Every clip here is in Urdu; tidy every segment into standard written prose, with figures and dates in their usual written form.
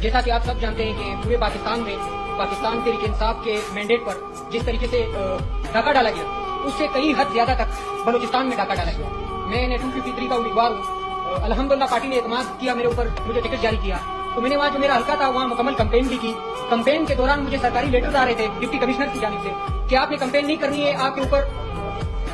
جیسا کہ آپ سب جانتے ہیں کہ پورے پاکستان میں پاکستان تحریک انصاف کے مینڈیٹ پر جس طریقے سے ڈاکہ ڈالا گیا اس سے کئی حد زیادہ تک بلوچستان میں ڈاکہ ڈالا گیا. میں 253 کا امیدوار ہوں. الحمدللہ پارٹی نے اعتماد کیا میرے اوپر, مجھے ٹکٹ جاری کیا. تو میں نے وہاں جو میرا حلقہ تھا وہاں مکمل کمپین بھی کی. کمپین کے دوران مجھے سرکاری لیٹرز آ رہے تھے ڈپٹی کمشنر کی جانب سے کہ آپ نے کمپین نہیں کرنی ہے, آپ کے اوپر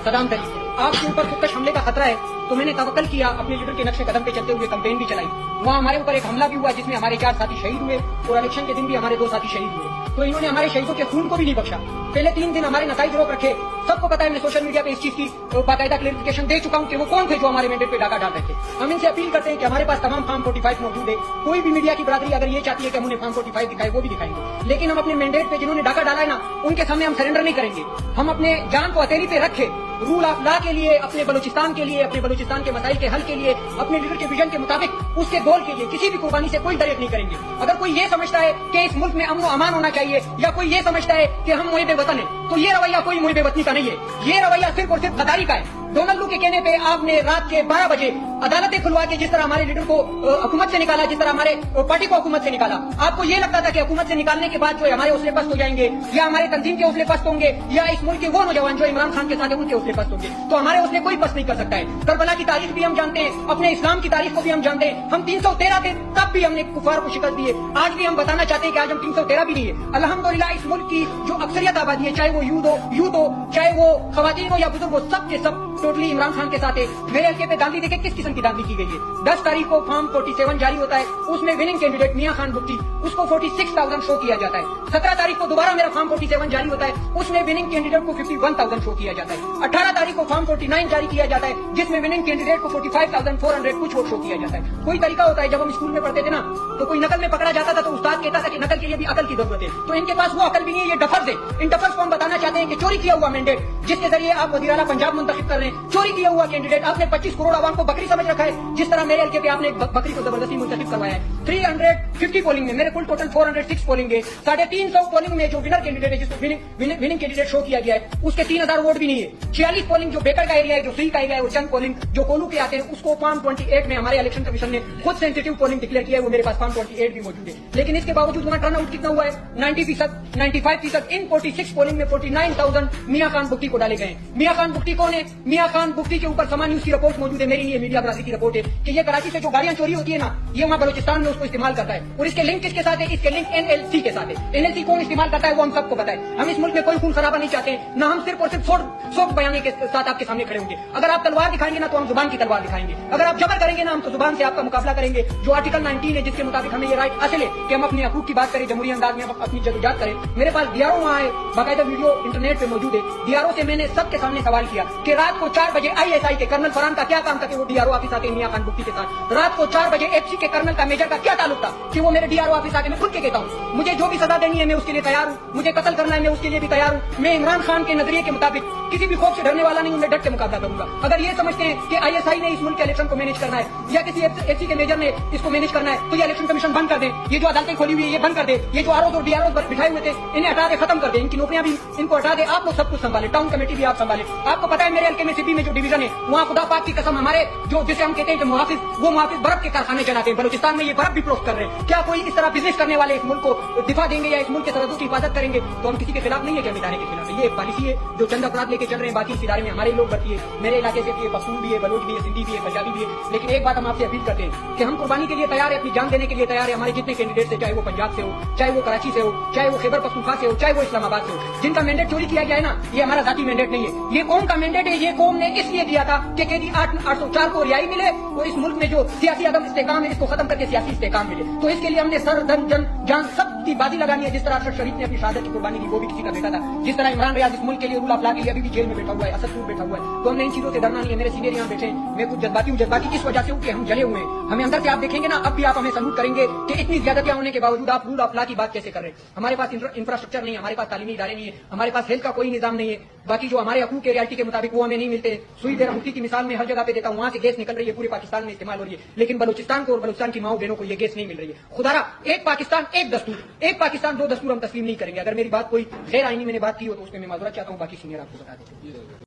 صدام تری, آپ کے اوپر خودکش حملے کا خطرہ ہے. تو میں نے توکل کیا, اپنے لیڈر کے نقش قدم پہ چلتے ہوئے کمپین بھی چلائی. وہاں ہمارے اوپر ایک حملہ بھی ہوا جس میں ہمارے 4 ساتھی شہید ہوئے اور الیکشن کے دن بھی ہمارے 2 ساتھی شہید ہوئے. تو انہوں نے ہمارے شہیدوں کے خون کو بھی نہیں بخشا. پہلے 3 دن ہمارے نتائج روک رکھے. سب کو پتا ہے, میں سوشل میڈیا پہ اس چیز کی باقاعدہ کلیئرفیکیشن دے چکا ہوں کہ وہ کون تھے جو ہمارے مینڈیٹ پہ ڈاکہ ڈال رہے تھے. ہم ان سے اپیل کرتے ہیں کہ ہمارے پاس تمام فارم 45 موجود ہے. کوئی بھی میڈیا کی برادری اگر یہ چاہتی ہے کہ ہم انہیں فارم 45 دکھائے وہ بھی دکھائیں گے, لیکن ہم اپنے مینڈیٹ پہ جنہوں نے ڈاکہ ڈالا ہے نا ان کے سامنے ہم سرنڈر نہیں کریں گے. ہم اپنے جان کو ہتھیلی پہ رکھے رول آف لا کے لیے, اپنے بلوچستان کے لیے, اپنے بلوچستان کے مسائل کے حل کے لیے, اپنے لیڈر کے ویژن کے مطابق اس کے گول کے لیے کسی بھی قربانی سے کوئی دریغ نہیں کریں گے. اگر کوئی یہ سمجھتا ہے کہ اس ملک میں امن و امان ہونا چاہیے یا کوئی یہ سمجھتا ہے کہ ہم محب وطن ہیں, تو یہ رویہ کوئی محب وطنی کا نہیں ہے. یہ رویہ صرف اور صرف غداری کا ہے. ڈونلڈ لو کے کہنے پہ آپ نے رات کے 12 بجے عدالتیں کھلوا کے جس طرح ہمارے لیڈر کو حکومت سے نکالا, جس طرح ہمارے پارٹی کو حکومت سے نکالا, آپ کو یہ لگتا تھا کہ حکومت سے نکالنے کے بعد جو ہمارے حوصلے پست ہو جائیں گے یا ہمارے تنظیم کے حوصلے پست ہوں گے یا اس ملک کے وہ نوجوان جو عمران خان کے ساتھ ہیں ان کے حوصلے پست ہوں گے. تو ہمارے حوصلے کوئی پست نہیں کر سکتا ہے. کربلا کی تاریخ بھی ہم جانتے ہیں, اپنے اسلام کی تاریخ کو بھی ہم جانتے ہیں. ہم 313 تھے تب بھی ہم نے کفار کو شکست دی ہے. آج بھی ہم بتانا چاہتے ہیں کہ آج ہم 313 بھی نہیں ہے. الحمدللہ اس ملک کی جو اکثریت آبادی ہے, چاہے وہ یوتھ ہو, چاہے وہ خواتین ہو یا بزرگ ہو, سب کے سب ٹوٹلی عمران خان کے ساتھ ہے. میرے حلقے پہ داندلی دیکھیں کس قسم کی داندلی کی گئی ہے. 10 تاریخ کو فارم 47 جاری ہوتا ہے, اس میں وننگ کینڈیڈیٹ میاں خان بگٹی اس کو 46,000 شو کیا جاتا ہے. 17 تاریخ کو دوبارہ میرا فارم 47 جاری ہوتا ہے, اس میں وننگ کینڈیڈیٹ کو 51,000 شو کیا جاتا ہے. 18 تاریخ کو فارم 49 جاری کیا جاتا ہے جس میں وننگ کینڈیڈیٹ کو 45,400 کچھ ووٹ شو کیا جاتا ہے. کوئی طریقہ ہوتا ہے, جب ہم اسکول میں پڑھتے تھے نا تو کوئی نقل میں پکڑا جاتا تھا تو استاد کہتا تھا کہ نقل کے لیے بھی عقل کی ضرورت ہے. تو ان کے پاس وہ عقل بھی نہیں ہے, یہ ڈفرز ہے. ان ڈفرز کو ہم بتانا چاہتے ہیں کہ چوری کیا ہوا مینڈیٹ جس کے ذریعے آپ وزیر اعلیٰ پنجاب منتخب کر رہے ہیں, چوری کیا ہوا کینڈیڈیٹ. آپ نے 25 کروڑ عوام کو بکری سمجھ رکھا ہے, جس طرح میرے حلقے پہ آپ نے بکری کو زبردستی منتخب کروایا ہے. 350 پولنگ میں میرے کل ٹوٹل 406 پولنگ ہے. 350 پولنگ میں جو ونر کینڈیڈیٹ ہے, جس کو وننگ کینڈیڈیٹ شو کیا گیا ہے, اس کے 3,000 ووٹ بھی نہیں ہے. 46 پولنگ جو بیکر کا ایریا ہے, جو سی کا ایریا ہے, وہ چند پولنگ جو کولو کے آتے ہیں, اس کو فارم 28 میں ہمارے الیکشن کمیشن نے خود سینسٹیو پولنگ ڈکلیئر کیا ہے. وہ میرے پاس فارم 28 بھی موجود ہے, لیکن اس کے باوجود وہاں ٹرن آؤٹ کتنا ہوا ہے, 95%. ان 46 پولنگ میں 49,000 میاں خان بگٹی کو ڈالے گئے ہیں. میاں خان بگٹی کون ہے؟ میاں خان بگٹی کے اوپر سما نیوز کی رپورٹ موجود ہے, میری نہیں ہے, میڈیا برادری کی رپورٹ ہے کہ یہ کراچی سے جو گاڑیاں چوری ہوتی ہے نا, یہ وہاں بلوچستان میں اس کو استعمال کرتا ہے. اور اس کے لنک کس کے ساتھ ہے؟ اس کے لنک NLC کے ساتھ ہے. NLC کون استعمال کرتا ہے وہ ہم سب کو پتا ہے. ہم اس ملک میں کوئی خون خرابہ نہیں چاہتے ہیں, نہ ہم صرف اور صرف سوٹ بیانے کے ساتھ آپ کے سامنے کھڑے ہوں گے. اگر آپ تلوار دکھائیں گے نا تو ہم زبان کی تلوار دکھائیں گے. اگر آپ جبر کریں گے نا ہم تو زبان سے آپ کا مقابلہ کریں گے. جو آرٹیکل 19 ہے جس کے مطابق ہمیں یہ رائٹ حاصل ہے کہ ہم اپنے حقوق کی بات کریں, جمہوری انداز میں اپنی جدوجہد کریں. میرے پاس DRO وہاں ہے, باقاعدہ ویڈیو انٹرنیٹ پہ موجود ہے. DRO سے میں نے سب کے سامنے سوال کیا کہ رات کو 4 بجے ISI کے کرنل فرحان کا کیا کام تھا کہ وہ DRO آفس آتے میاں خان بگٹی کے ساتھ. رات کو 4 بجے FC کے کرنل کا میجر کا کیا تعلق تھا کہ وہ میرے DRO آفس آتے. میں کھل کے کہتا ہوں مجھے جو بھی سزا دینی ہے میں اس کے لیے تیار ہوں, مجھے قتل کرنا ہے میں اس کے لیے بھی تیار ہوں. میں عمران خان کے نظریے کے مطابق کسی بھی خوف سے ڈرنے والا نہیں ہوں, میں ڈٹ کے مقابلہ کروں گا. اگر یہ سمجھتے ہیں کہ ISI نے اس ملک کے الیکشن کو مینیج کرنا ہے یا کسی FC کے میجر نے اس کو مینیج کرنا ہے تو یہ الیکشن کمیشن بند کر دیں. یہ جو عدالتیں کھولی ہوئی ہے یہ بند کر دیں. یہ جو ROs اور DROs بٹھائے ہوئے تھے انہیں ہٹا دے, ختم کر دیں. ان کی نوکریاں بھی ان کو ہٹا دے. آپ لوگ سب کچھ سنبھالیں, ٹاؤن کمیٹی بھی آپ سنبھالیں. آپ کو پتا ہے میرے حلقے میں سپی میں جو ڈویژن ہے وہاں خدا پاک کی قسم ہمارے جو جسے ہم کہتے ہیں کہ محافظ, وہ محافظ برف کے کارخانے چلاتے ہیں. بلوچستان میں یہ برف بھی فروخت کر رہے ہیں. کیا کوئی اس طرح بزنس کرنے والے اس ملک کو دفاع دیں گے یا اس ملک کے سرحدوں کی حفاظت کریں گے؟ تو ہم کسی کے خلاف نہیں ہے کہ ہم ادارے کے خلاف ہے. یہ ایک پالیسی ہے جو چند افراد لے کے چل رہے ہیں, باقی اس ادارے میں ہمارے لوگ بھرتی ہے. میرے علاقے سے بھی ہے, پختون بھی ہے, بلوچ بھی ہے, سندھی بھی ہے, پنجابی بھی ہے. لیکن ایک بات ہم آپ سے اپیل کرتے ہیں کہ ہم قربانی کے لیے تیار ہے, اپنی جان دینے کے لیے تیار ہے. ہمارے جتنے کینڈیڈیٹ ہیں, چاہے وہ پنجاب سے ہو, چاہے وہ کراچی سے ہو, چاہے وہ خیبر پختونخوا سے ہو, چاہے وہ اسلام آباد سے ہو, جن کا مینڈیٹ چوری کیا گیا ہے نا, یہ ہمارا ذاتی مینڈیٹ نہیں ہے, یہ قوم کا مینڈیٹ ہے. یہ قوم نے اس لیے دیا تھا کہ قیدی 804 کو رہائی ملے اور اس ملک میں جو سیاسی عدم استحکام ہے اس کو ختم کر کے سیاسی استحکام ملے. تو اس کے لیے ہم نے سر دھن جان سب کی بازی لگانی ہے. جس طرح ارشد شریف نے اپنی شہادت کی قربانی دی, وہ بھی کسی کا بیٹا تھا. جس طرح عمران ریاض اس ملک کے لیے رول آف لا کے لیے ابھی بھی جیل میں بیٹھا ہوا ہے, اسد پور بیٹھا ہوا ہے. تو ہم نے ان چیزوں سے ڈرنا نہیں ہے. میرے سینئر یہاں بیٹھے ہیں, میں کچھ جذباتی ہوں. جذباتی اس وجہ سے ہوں کہ ہم جلے ہوئے ہیں. ہمیں اندر سے آپ دیکھیں گے نا, اب بھی آپ ہمیں سلوٹ کریں گے کہ اتنی زیادتیاں ہونے کے باوجود آپ رول آف لا کی بات کیسے کر رہے ہیں. ہمارے پاس انفراسٹرکچر نہیں ہے, ہمارے پاس تعلیمی ادارے نہیں ہے, ہمارے پاس ہیلتھ کا کوئی نظام نہیں ہے. باقی جو ہمارے حقوق کے ریالٹی کے مطابق وہ ہمیں نہیں ملتے. سوئی دیر مفتی کی مثال میں ہر جگہ پہ دیتا ہوں, وہاں سے گیس نکل رہی ہے, پورے پاکستان میں استعمال ہو رہی ہے, لیکن بلوچستان کو اور بلوچستان کی ماؤں بہنوں کو یہ گیس نہیں مل رہی ہے. خدا را ایک پاکستان ایک دستور, ایک پاکستان 2 دستور ہم تسلیم نہیں کریں گے. اگر میری بات کوئی غیر آئینی میں نے بات کی ہو تو اس میں میں معذرت چاہتا ہوں, باقی سینئر آپ کو بتا دیتے ہیں.